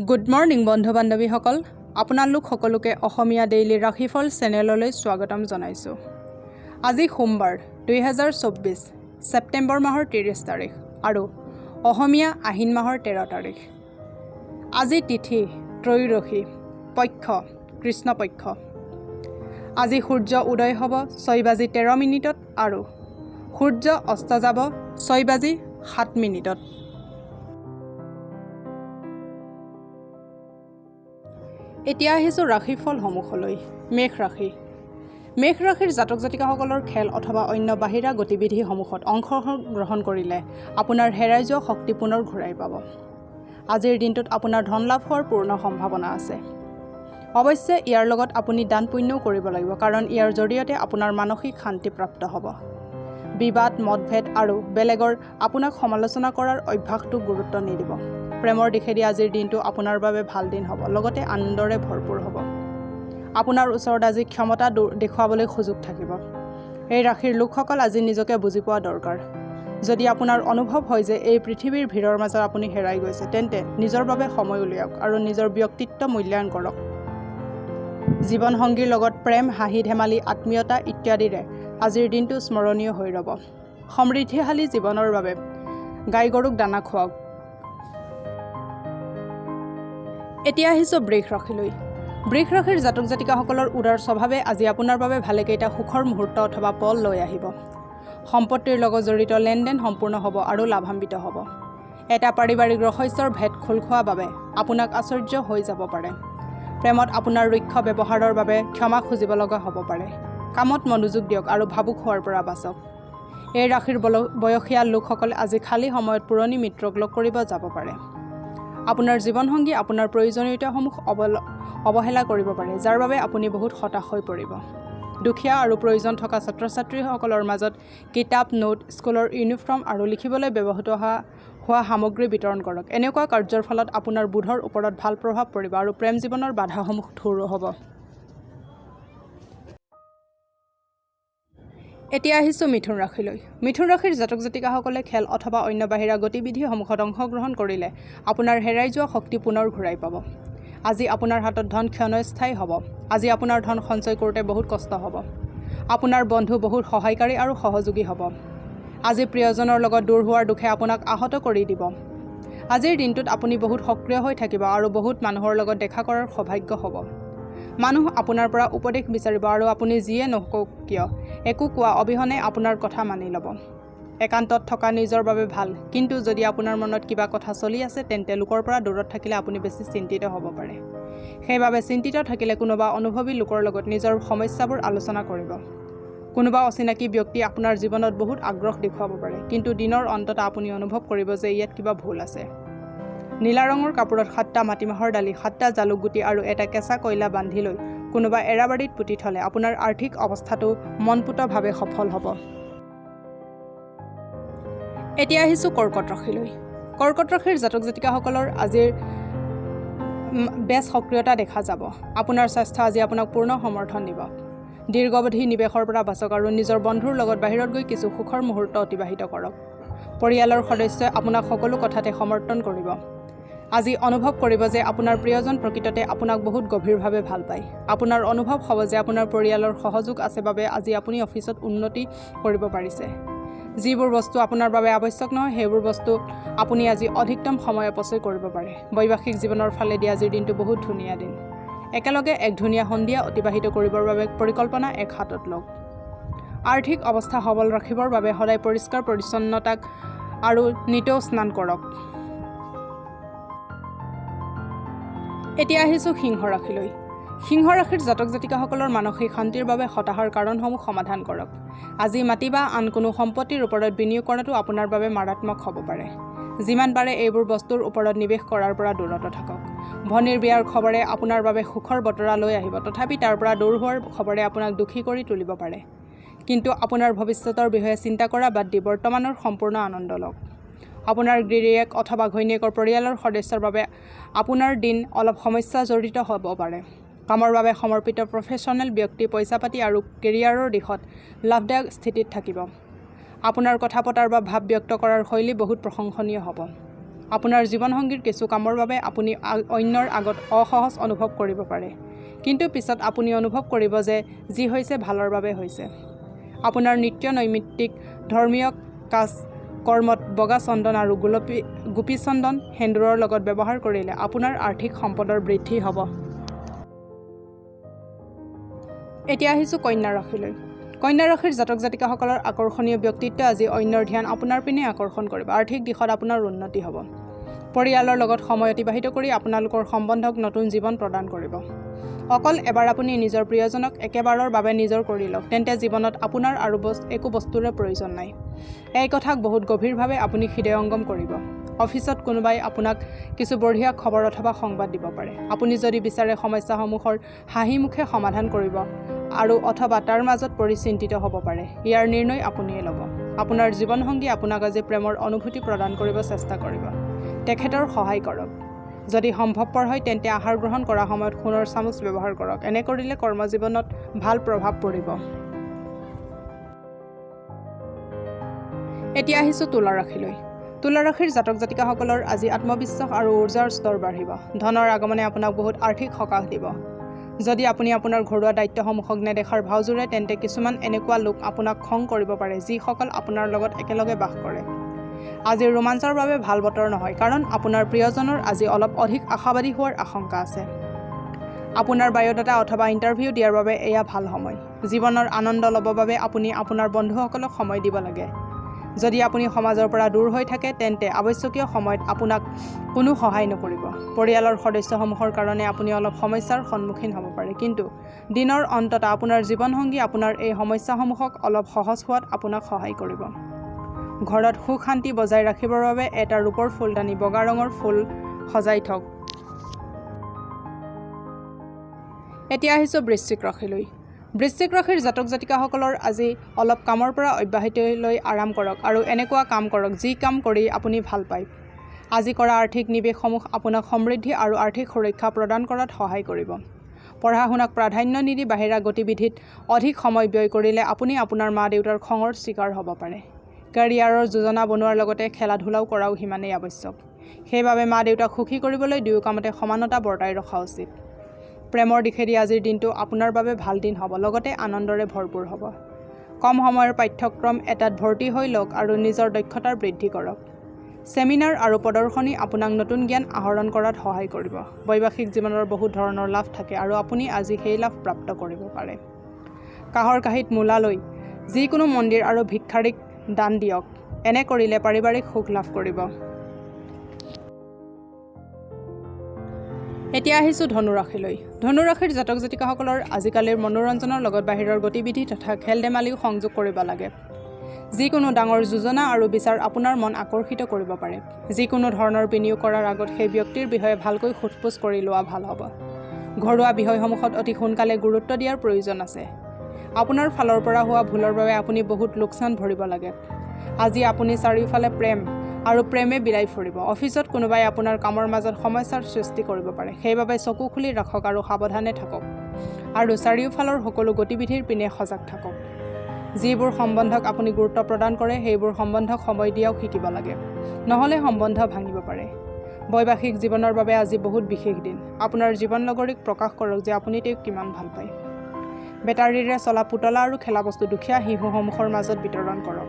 Good morning বন্ধু বান্ধৱীসকল, আপোনালোক সকলোকে অসমীয়া ডেইলি ৰাশিফল চেনেললৈ স্বাগতম জনাইছোঁ। আজি সোমবাৰ 2024 ছেপ্টেম্বৰ মাহৰ 30 তাৰিখ আৰু অসমীয়া আহিন মাহৰ 13 তাৰিখ। আজি তিথি ত্ৰয়োদশী, পক্ষ কৃষ্ণপক্ষ। আজি সূৰ্য উদয় হ'ব 6:13 আৰু সূৰ্য অস্ত যাব 6:07। এতিয়া আহিছোঁ ৰাশিফলসমূহলৈ। মেষ ৰাশি। মেষ ৰাশিৰ জাতক জাতিকাসকলৰ খেল অথবা অন্য বাহিৰা গতিবিধিসমূহত অংশগ্ৰহণ কৰিলে আপোনাৰ হেৰাই যোৱা শক্তি পুনৰ ঘূৰাই পাব। আজিৰ দিনটোত আপোনাৰ ধন লাভ হোৱাৰ পূৰ্ণ সম্ভাৱনা আছে। অৱশ্যে ইয়াৰ লগত আপুনি দান পুণ্যও কৰিব লাগিব, কাৰণ ইয়াৰ জৰিয়তে আপোনাৰ মানসিক শান্তি প্ৰাপ্ত হ'ব। বিবাদ মতভেদ আৰু বেলেগৰ আপোনাক সমালোচনা কৰাৰ অভ্যাসটোক গুৰুত্ব নিদিব। প্ৰেমৰ দিশেদি আজিৰ দিনটো আপোনাৰ বাবে ভাল দিন হ'ব, লগতে আনন্দৰে ভৰপূৰ হ'ব। আপোনাৰ ওচৰত আজি ক্ষমতা দেখুৱাবলৈ সুযোগ থাকিব। এই ৰাশিৰ লোকসকল আজি নিজকে বুজি পোৱা দৰকাৰ। যদি আপোনাৰ অনুভৱ হয় যে এই পৃথিৱীৰ ভিৰৰ মাজত আপুনি হেৰাই গৈছে, তেন্তে নিজৰ বাবে সময় উলিয়াওক আৰু নিজৰ ব্যক্তিত্ব মূল্যায়ন কৰক। জীৱনসংগীৰ লগত প্ৰেম, হাঁহি ধেমালি, আত্মীয়তা ইত্যাদিৰে আজিৰ দিনটো স্মৰণীয় হৈ ৰ'ব। সমৃদ্ধিশালী জীৱনৰ বাবে গাই গৰুক দানা খুৱাওক। এতিয়া আহিছোঁ বৃষ ৰাশিলৈ। বৃষ ৰাশিৰ জাতক জাতিকাসকলৰ উদাৰ স্বভাৱে আজি আপোনাৰ বাবে ভালেকেইটা সুখৰ মুহূৰ্ত অথবা পল লৈ আহিব। সম্পত্তিৰ লগত জড়িত লেনদেন সম্পূৰ্ণ হ'ব আৰু লাভান্বিত হ'ব। এটা পাৰিবাৰিক ৰহস্যৰ ভেদ খোল খোৱাৰ বাবে আপোনাক আশ্চৰ্য হৈ যাব পাৰে। প্ৰেমত আপোনাৰ ৰুক্ষ ব্যৱহাৰৰ বাবে ক্ষমা খুজিব লগা হ'ব পাৰে। কামত মনোযোগ দিয়ক আৰু ভাবুক হোৱাৰ পৰা বাচক। এই ৰাশিৰ বয়সীয়াল লোকসকলে আজি খালী সময়ত পুৰণি মিত্ৰক লগ কৰিব যাব পাৰে। আপোনাৰ জীৱনসংগী আপোনাৰ প্ৰয়োজনীয়তাসমূহ অৱহেলা কৰিব পাৰে, যাৰ বাবে আপুনি বহুত হতাশ হৈ পৰিব। দুখীয়া আৰু প্ৰয়োজন থকা ছাত্ৰ ছাত্ৰীসকলৰ মাজত কিতাপ, নোট, স্কুলৰ ইউনিফৰ্ম আৰু লিখিবলৈ ব্যৱহৃত হোৱা সামগ্ৰী বিতৰণ কৰক। এনেকুৱা কাৰ্যৰ ফলত আপোনাৰ বোধৰ ওপৰত ভাল প্ৰভাৱ পৰিব আৰু প্ৰেম জীৱনৰ বাধাসমূহ দূৰ হ'ব। এতিয়া আহিছোঁ মিথুন ৰাশিলৈ। মিথুন ৰাশিৰ জাতক জাতিকাসকলে খেল অথবা অন্য বাহিৰা গতিবিধিসমূহত অংশগ্ৰহণ কৰিলে আপোনাৰ হেৰাই যোৱা শক্তি পুনৰ ঘূৰাই পাব। আজি আপোনাৰ হাতত ধন ক্ষণস্থায়ী হ'ব। আজি আপোনাৰ ধন সঞ্চয় কৰোঁতে বহুত কষ্ট হ'ব। আপোনাৰ বন্ধু বহুত সহায়কাৰী আৰু সহযোগী হ'ব। আজি প্ৰিয়জনৰ লগত দূৰ হোৱাৰ দুখে আপোনাক আহত কৰি দিব। আজিৰ দিনটোত আপুনি বহুত সক্ৰিয় হৈ থাকিব আৰু বহুত মানুহৰ লগত দেখা কৰাৰ সৌভাগ্য হ'ব। মানুহ আপোনাৰ পৰা উপদেশ বিচাৰিব আৰু আপুনি যিয়ে নকওক কিয় একো কোৱা অবিহনে আপোনাৰ কথা মানি ল'ব। একান্তত থকা নিজৰ বাবে ভাল, কিন্তু যদি আপোনাৰ মনত কিবা কথা চলি আছে তেন্তে লোকৰ পৰা দূৰত থাকিলে আপুনি বেছি চিন্তিত হ'ব পাৰে। সেইবাবে চিন্তিত থাকিলে কোনোবা অনুভৱী লোকৰ লগত নিজৰ সমস্যাবোৰ আলোচনা কৰিব। কোনোবা অচিনাকি ব্যক্তি আপোনাৰ জীৱনত বহুত আগ্ৰহ দেখুৱাব পাৰে, কিন্তু দিনৰ অন্তত আপুনি অনুভৱ কৰিব যে ইয়াত কিবা ভুল আছে। নীলা ৰঙৰ কাপোৰত 7টা মাটিমাহৰ দালি, 7টা জালুকগুটি আৰু এটা কেঁচা কয়লা বান্ধি লৈ কোনোবা এৰাবাৰীত পুতি থ'লে আপোনাৰ আৰ্থিক অৱস্থাটো মনপুতভাৱে সফল হ'ব। এতিয়া আহিছোঁ কৰ্কট ৰাশিলৈ। কৰ্কট ৰাশিৰ জাতক জাতিকাসকলৰ আজিৰ বেছ সক্ৰিয়তা দেখা যাব। আপোনাৰ স্বাস্থ্য আজি আপোনাক পূৰ্ণ সমৰ্থন দিব। দীৰ্ঘাৱধি নিৱেশৰ পৰা বাচক আৰু নিজৰ বন্ধুৰ লগত বাহিৰত গৈ কিছু সুখৰ মুহূৰ্ত অতিবাহিত কৰক। পৰিয়ালৰ সদস্যই আপোনাক সকলো কথাতে সমৰ্থন কৰিব। আজি অনুভৱ কৰিব যে আপোনাৰ প্ৰিয়জন প্ৰকৃততে আপোনাক বহুত গভীৰভাৱে ভাল পায়। আপোনাৰ অনুভৱ হ'ব যে আপোনাৰ পৰিয়ালৰ সহযোগ আছে বাবে আজি আপুনি অফিচত উন্নতি কৰিব পাৰিছে। যিবোৰ বস্তু আপোনাৰ বাবে আৱশ্যক নহয় সেইবোৰ বস্তু আপুনি আজি অধিকতম সময় অপচয় কৰিব পাৰে। বৈবাহিক জীৱনৰ ফালেদি আজিৰ দিনটো বহুত ধুনীয়া দিন। একেলগে এক ধুনীয়া সন্ধিয়া অতিবাহিত কৰিবৰ বাবে পৰিকল্পনা এক হাতত লওক। আৰ্থিক অৱস্থা সবল ৰাখিবৰ বাবে সদায় পৰিষ্কাৰ পৰিচ্ছন্নতাক আৰু নিতৌ স্নান কৰক। এতিয়া আহিছোঁ সিংহ ৰাশিলৈ। সিংহ ৰাশিৰ জাতক জাতিকাসকলৰ মানসিক শান্তিৰ বাবে হতাশাৰ কাৰণসমূহ সমাধান কৰক। আজি মাটি বা আন কোনো সম্পত্তিৰ ওপৰত বিনিয়োগ কৰাটো আপোনাৰ বাবে মাৰাত্মক হ'ব পাৰে। যিমান পাৰে এইবোৰ বস্তুৰ ওপৰত নিৱেশ কৰাৰ পৰা দূৰত থাকক। ভনীৰ বিয়াৰ খবৰে আপোনাৰ বাবে সুখৰ বতৰা লৈ আহিব, তথাপি তাৰ পৰা দূৰ হোৱাৰ খবৰে আপোনাক দুখী কৰি তুলিব পাৰে। কিন্তু আপোনাৰ ভৱিষ্যতৰ বিষয়ে চিন্তা কৰা বাদ দি বৰ্তমানৰ সম্পূৰ্ণ আনন্দ লওক। আপোনাৰ গিৰিয়েক অথবা ঘৈণীয়েকৰ পৰিয়ালৰ সদস্যৰ বাবে আপোনাৰ দিন অলপ সমস্যা জড়িত হ'ব পাৰে। কামৰ বাবে সমৰ্পিত প্ৰফেশ্যনেল ব্যক্তি পইচা পাতি আৰু কেৰিয়াৰৰ দিশত লাভদায়ক স্থিতিত থাকিব। আপোনাৰ কথা পতাৰ বা ভাৱ ব্যক্ত কৰাৰ শৈলী বহুত প্ৰশংসনীয় হ'ব। আপোনাৰ জীৱনসংগীৰ কিছু কামৰ বাবে আপুনি অন্যৰ আগত অসহজ অনুভৱ কৰিব পাৰে, কিন্তু পিছত আপুনি অনুভৱ কৰিব যে যি হৈছে ভালৰ বাবে হৈছে। আপোনাৰ নিত্য নৈমিত্তিক ধৰ্মীয় কাজ কৰ্মত বগা চন্দন আৰু গোপী চন্দন সেন্দুৰৰ লগত ব্যৱহাৰ কৰিলে আপোনাৰ আৰ্থিক সম্পদৰ বৃদ্ধি হ'ব। এতিয়া আহিছোঁ কন্যা ৰাশিলৈ। কন্যা ৰাশিৰ জাতক জাতিকাসকলৰ আকৰ্ষণীয় ব্যক্তিত্ব আজি অন্যৰ ধ্যান আপোনাৰ পিনে আকৰ্ষণ কৰিব। আৰ্থিক দিশত আপোনাৰ উন্নতি হ'ব। পৰিয়ালৰ লগত সময় অতিবাহিত কৰি আপোনালোকৰ সম্বন্ধক নতুন জীৱন প্ৰদান কৰিব। অকল এবাৰ আপুনি নিজৰ প্ৰিয়জনক একেবাৰৰ বাবে নিজৰ কৰি লওক, তেন্তে জীৱনত আপোনাৰ আৰু একো বস্তুৰে প্ৰয়োজন নাই। এই কথাক বহুত গভীৰভাৱে আপুনি হৃদয়ংগম কৰিব। অফিচত কোনোবাই আপোনাক কিছু বঢ়িয়া খবৰ অথবা সংবাদ দিব পাৰে। আপুনি যদি বিচাৰে সমস্যাসমূহৰ হাঁহিমুখে সমাধান কৰিব আৰু অথবা তাৰ মাজত পৰি চিন্তিত হ'ব পাৰে। ইয়াৰ নিৰ্ণয় আপুনিয়ে ল'ব। আপোনাৰ জীৱনসংগী আপোনাক আজি প্ৰেমৰ অনুভূতি প্ৰদান কৰিব চেষ্টা কৰিব। তেখেতৰ সহায় কৰক। যদি সম্ভৱপৰ হয় তেন্তে আহাৰ গ্ৰহণ কৰাৰ সময়ত সোণৰ চামুচ ব্যৱহাৰ কৰক। এনে কৰিলে কৰ্মজীৱনত ভাল প্ৰভাৱ পৰিব। এতিয়া আহিছোঁ তুলা ৰাশিলৈ। তুলা ৰাশিৰ জাতক জাতিকাসকলৰ আজি আত্মবিশ্বাস আৰু উৰ্জাৰ স্তৰ বাঢ়িব। ধনৰ আগমনে আপোনাক বহুত আৰ্থিক সকাহ দিব। যদি আপুনি আপোনাৰ ঘৰুৱা দায়িত্বসমূহক নেদেখাৰ ভাও জোৰে, তেন্তে কিছুমান এনেকুৱা লোক আপোনাক খং কৰিব পাৰে যিসকল আপোনাৰ লগত একেলগে বাস কৰে। আজি ৰোমাঞ্চৰ বাবে ভাল বতৰ নহয়, কাৰণ আপোনাৰ প্ৰিয়জনৰ আজি অলপ অধিক আশাবাদী হোৱাৰ আশংকা আছে। আপোনাৰ বায়'ডাটা অথবা ইণ্টাৰভিউ দিয়াৰ বাবে এয়া ভাল সময়। জীৱনৰ আনন্দ ল'বৰ বাবে আপুনি আপোনাৰ বন্ধুসকলক সময় দিব লাগে। যদি আপুনি সমাজৰ পৰা দূৰ হৈ থাকে, তেন্তে আৱশ্যকীয় সময়ত আপোনাক কোনো সহায় নকৰিব। পৰিয়ালৰ সদস্যসমূহৰ কাৰণে আপুনি অলপ সমস্যাৰ সন্মুখীন হ'ব পাৰে, কিন্তু দিনৰ অন্তত আপোনাৰ জীৱনসংগী আপোনাৰ এই সমস্যাসমূহক অলপ সহজ হোৱাত আপোনাক সহায় কৰিব। ঘৰত সুখ শান্তি বজাই ৰাখিবৰ বাবে এটা ৰূপৰ ফুলদানি বগা ৰঙৰ ফুল সজাই থওক। এতিয়া আহিছোঁ বৃশ্চিক ৰাশিলৈ। বৃশ্চিক ৰাশিৰ জাতক জাতিকাসকলৰ আজি অলপ কামৰ পৰা অব্যাহতি লৈ আৰাম কৰক আৰু এনেকুৱা কাম কৰক যি কাম কৰি আপুনি ভাল পায়। আজি কৰা আৰ্থিক নিৱেশসমূহ আপোনাক সমৃদ্ধি আৰু আৰ্থিক সুৰক্ষা প্ৰদান কৰাত সহায় কৰিব। পঢ়া শুনাক প্ৰাধান্য নিদি বাহিৰা গতিবিধিত অধিক সময় ব্যয় কৰিলে আপুনি আপোনাৰ মা দেউতাৰ খঙৰ চিকাৰ হ'ব পাৰে। কেৰিয়াৰৰ যোজনা বনোৱাৰ লগতে খেলা ধূলাও কৰাও সিমানেই আৱশ্যক। সেইবাবে মা দেউতাক সুখী কৰিবলৈ দুয়ো কামতে সমানতা বৰ্তাই ৰখা উচিত। প্ৰেমৰ দিশেদি আজিৰ দিনটো আপোনাৰ বাবে ভাল দিন হ'ব, লগতে আনন্দৰে ভৰপূৰ হ'ব। কম সময়ৰ পাঠ্যক্ৰম এটাত ভৰ্তি হৈ লওক আৰু নিজৰ দক্ষতাৰ বৃদ্ধি কৰক। ছেমিনাৰ আৰু প্ৰদৰ্শনী আপোনাক নতুন জ্ঞান আহৰণ কৰাত সহায় কৰিব। বৈবাহিক জীৱনৰ বহু ধৰণৰ লাভ থাকে আৰু আপুনি আজি সেই লাভ প্ৰাপ্ত কৰিব পাৰে। কাঁহৰ কাঁহীত মূলা লৈ যিকোনো মন্দিৰ আৰু ভিক্ষাৰীক দান দিয়ক। এনে কৰিলে পাৰিবাৰিক সুখ লাভ কৰিব। এতিয়া আহিছোঁ ধনু ৰাশিলৈ। ধনু ৰাশিৰ জাতক জাতিকাসকলৰ আজিকালিৰ মনোৰঞ্জনৰ লগত বাহিৰৰ গতিবিধি তথা খেল ধেমালিও সংযোগ কৰিব লাগে। যিকোনো ডাঙৰ যোজনা আৰু বিচাৰ আপোনাৰ মন আকৰ্ষিত কৰিব পাৰে। যিকোনো ধৰণৰ বিনিয়োগ কৰাৰ আগত সেই ব্যক্তিৰ বিষয়ে ভালকৈ সোধপোছ কৰি লোৱা ভাল হ'ব। ঘৰুৱা বিষয়সমূহত অতি সোনকালে গুৰুত্ব দিয়াৰ প্ৰয়োজন আছে। আপোনাৰ ফালৰ পৰা হোৱা ভুলৰ বাবে আপুনি বহুত লোকচান ভৰিব লাগে। আজি আপুনি চাৰিওফালে প্ৰেম আৰু প্ৰেমে বিলাই ফুৰিব। অফিচত কোনোবাই আপোনাৰ কামৰ মাজত সমস্যাৰ সৃষ্টি কৰিব পাৰে। সেইবাবে চকু খুলি ৰাখক আৰু সাৱধানে থাকক আৰু চাৰিওফালৰ সকলো গতিবিধিৰ পিনে সজাগ থাকক। যিবোৰ সম্বন্ধক আপুনি গুৰুত্ব প্ৰদান কৰে সেইবোৰ সম্বন্ধক সময় দিয়াও শিকিব লাগে, নহ'লে সম্বন্ধ ভাঙিব পাৰে। বৈবাহিক জীৱনৰ বাবে আজি বহুত বিশেষ দিন। আপোনাৰ জীৱন লগৰীক প্ৰকাশ কৰক যে আপুনি তেওঁক কিমান ভাল পায়। বেটাৰীৰে চলা পুতলা আৰু খেলা বস্তু দুখীয়া শিশুসমূহৰ মাজত বিতৰণ কৰক।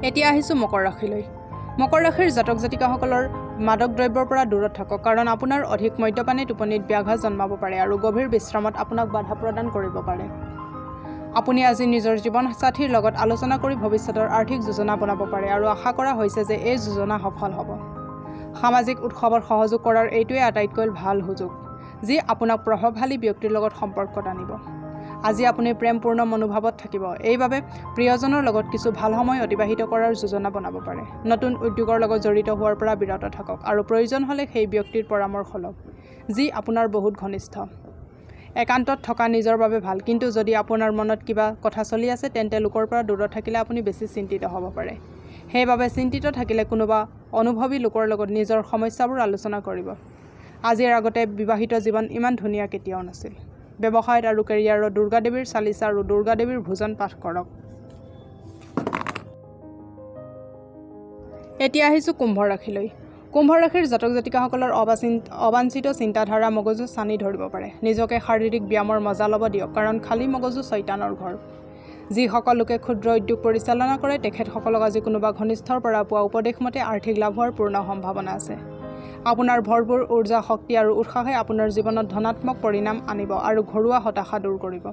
এতিয়া আহিছোঁ মকৰ ৰাশিলৈ। মকৰ ৰাশিৰ জাতক জাতিকাসকলৰ মাদক দ্ৰব্যৰ পৰা দূৰত থাকক, কাৰণ আপোনাৰ অধিক মদ্যপানে টোপনিত ব্যাঘাত জন্মাব পাৰে আৰু গভীৰ বিশ্ৰামত আপোনাক বাধা প্ৰদান কৰিব পাৰে। আপুনি আজি নিজৰ জীৱনসাথীৰ লগত আলোচনা কৰি ভৱিষ্যতৰ আৰ্থিক যোজনা বনাব পাৰে আৰু আশা কৰা হৈছে যে এই যোজনা সফল হ'ব। সামাজিক উৎসৱত সহযোগ কৰাৰ এইটোৱে আটাইতকৈ ভাল সুযোগ, যি আপোনাক প্ৰভাৱশালী ব্যক্তিৰ লগত সম্পৰ্কত আনিব। আজি আপুনি প্ৰেমপূৰ্ণ মনোভাৱত থাকিব, এইবাবে প্ৰিয়জনৰ লগত কিছু ভাল সময় অতিবাহিত কৰাৰ যোজনা বনাব পাৰে। নতুন উদ্যোগৰ লগত জড়িত হোৱাৰ পৰা বিৰত থাকক আৰু প্ৰয়োজন হ'লে সেই ব্যক্তিৰ পৰামৰ্শ লওক যি আপোনাৰ বহুত ঘনিষ্ঠ। একান্তত থকা নিজৰ বাবে ভাল, কিন্তু যদি আপোনাৰ মনত কিবা কথা চলি আছে তেন্তে লোকৰ পৰা দূৰত থাকিলে আপুনি বেছি চিন্তিত হ'ব পাৰে। সেইবাবে চিন্তিত থাকিলে কোনোবা অনুভৱী লোকৰ লগত নিজৰ সমস্যাবোৰ আলোচনা কৰিব। আজিৰ আগতে বিবাহিত জীৱন ইমান ধুনীয়া কেতিয়াও নাছিল। ব্যৱসায়ত আৰু কেৰিয়াৰত দুৰ্গা দেৱীৰ চালিচা আৰু দুৰ্গা দেৱীৰ ভোজন পাঠ কৰক। এতিয়া আহিছোঁ কুম্ভ ৰাশিলৈ। কুম্ভ ৰাশিৰ জাতক জাতিকাসকলৰ অবাঞ্ছিত চিন্তাধাৰা মগজু ছানি ধৰিব পাৰে। নিজকে শাৰীৰিক ব্যায়ামৰ মজা ল'ব দিয়ক, কাৰণ খালী মগজু চৈতানৰ ঘৰ। যিসকল লোকে ক্ষুদ্ৰ উদ্যোগ পৰিচালনা কৰে তেখেতসকলক আজি কোনোবা ঘনিষ্ঠৰ পৰা পোৱা উপদেশ মতে আৰ্থিক লাভ হোৱাৰ পূৰ্ণ সম্ভাৱনা আছে। আপোনাৰ ভৰপূৰ উৰ্জা, শক্তি আৰু উৎসাহে আপোনাৰ জীৱনত ধনাত্মক পৰিণাম আনিব আৰু ঘৰুৱা হতাশা দূৰ কৰিব।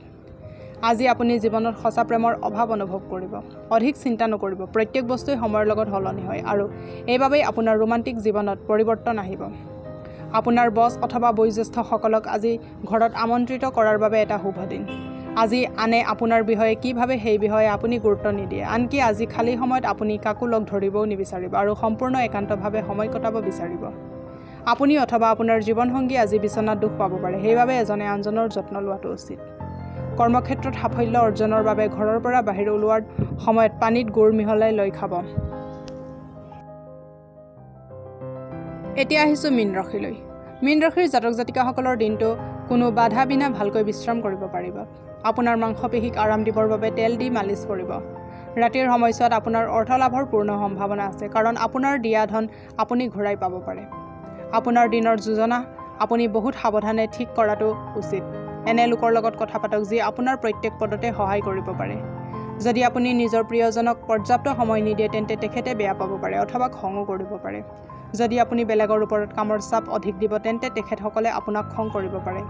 আজি আপুনি জীৱনত সঁচা প্ৰেমৰ অভাৱ অনুভৱ কৰিব। অধিক চিন্তা নকৰিব। প্ৰত্যেক বস্তুৱেই সময়ৰ লগত সলনি হয় আৰু এইবাবেই আপোনাৰ ৰোমান্টিক জীৱনত পৰিৱৰ্তন আহিব। আপোনাৰ বছ অথবা বয়োজ্যেষ্ঠসকলক আজি ঘৰত আমন্ত্ৰিত কৰাৰ বাবে এটা শুভ দিন। আজি আনে আপোনাৰ বিষয়ে কি ভাবে সেই বিষয়ে আপুনি গুৰুত্ব নিদিয়ে। আনকি আজি খালী সময়ত আপুনি কাকো লগ ধৰিবও নিবিচাৰিব আৰু সম্পূৰ্ণ একান্তভাৱে সময় কটাব বিচাৰিব। আপুনি অথবা আপোনাৰ জীৱনসংগী আজি বিচনাত দুখ পাব পাৰে, সেইবাবে এজনে আনজনৰ যত্ন লোৱাটো উচিত। কৰ্মক্ষেত্ৰত সাফল্য অৰ্জনৰ বাবে ঘৰৰ পৰা বাহিৰ ওলোৱাৰ সময়ত পানীত গুৰ মিহলাই লৈ খাব। এতিয়া আহিছোঁ মীন ৰাশিলৈ। মীন ৰাশিৰ জাতক জাতিকাসকলৰ দিনটো কোনো বাধা বিনা ভালকৈ বিশ্ৰাম কৰিব পাৰিব। আপোনাৰ মাংসপেশীক আৰাম দিবৰ বাবে তেল দি মালিচ কৰিব। ৰাতিৰ সময়ছোৱাত আপোনাৰ অৰ্থ লাভৰ পূৰ্ণ সম্ভাৱনা আছে, কাৰণ আপোনাৰ দিয়া ধন আপুনি ঘূৰাই পাব পাৰে। আপোনাৰ দিনৰ যোজনা আপুনি বহুত সাৱধানে ঠিক কৰাটো উচিত। এনে লোকৰ লগত কথা পাতক যি আপোনাৰ প্ৰত্যেক পদতে সহায় কৰিব পাৰে। যদি আপুনি নিজৰ প্ৰিয়জনক পৰ্যাপ্ত সময় নিদিয়ে তেন্তে তেখেতে বেয়া পাব পাৰে অথবা খঙো কৰিব পাৰে। যদি আপুনি বেলেগৰ ওপৰত কামৰ চাপ অধিক দিব তেন্তে তেখেতসকলে আপোনাক খং কৰিব পাৰে।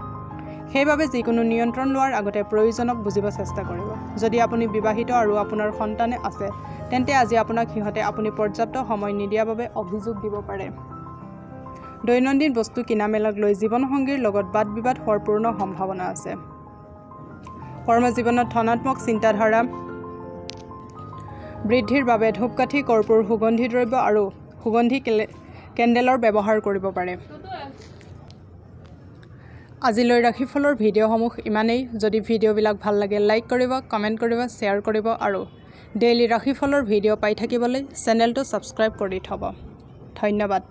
সেইবাবে যিকোনো নিয়ন্ত্ৰণ লোৱাৰ আগতে প্ৰয়োজনক বুজিব চেষ্টা কৰিব। যদি আপুনি বিবাহিত আৰু আপোনাৰ সন্তানে আছে তেন্তে আজি আপোনাক সিহঁতে আপুনি পৰ্যাপ্ত সময় নিদিয়াৰ বাবে অভিযোগ দিব পাৰে। দৈনন্দিন বস্তু কিনা মেলাক লৈ জীৱনসংগীৰ লগত বাদ বিবাদ হোৱাৰ পূৰ্ণ সম্ভাৱনা আছে। কৰ্মজীৱনত ধনাত্মক চিন্তাধাৰা বৃদ্ধিৰ বাবে ধূপকাঠি, কৰ্পূৰ, সুগন্ধি দ্ৰব্য আৰু সুগন্ধি কেণ্ডেলৰ ব্যৱহাৰ কৰিব পাৰে। আজিলৈ ৰাশিফলৰ ভিডিঅ'সমূহ ইমানেই। যদি ভিডিঅ'বিলাক ভাল লাগে লাইক কৰিব, কমেণ্ট কৰিব, শ্বেয়াৰ কৰিব আৰু ডেইলি ৰাশিফলৰ ভিডিঅ' পাই থাকিবলৈ চেনেলটো ছাবস্ক্ৰাইব কৰি থ'ব। ধন্যবাদ।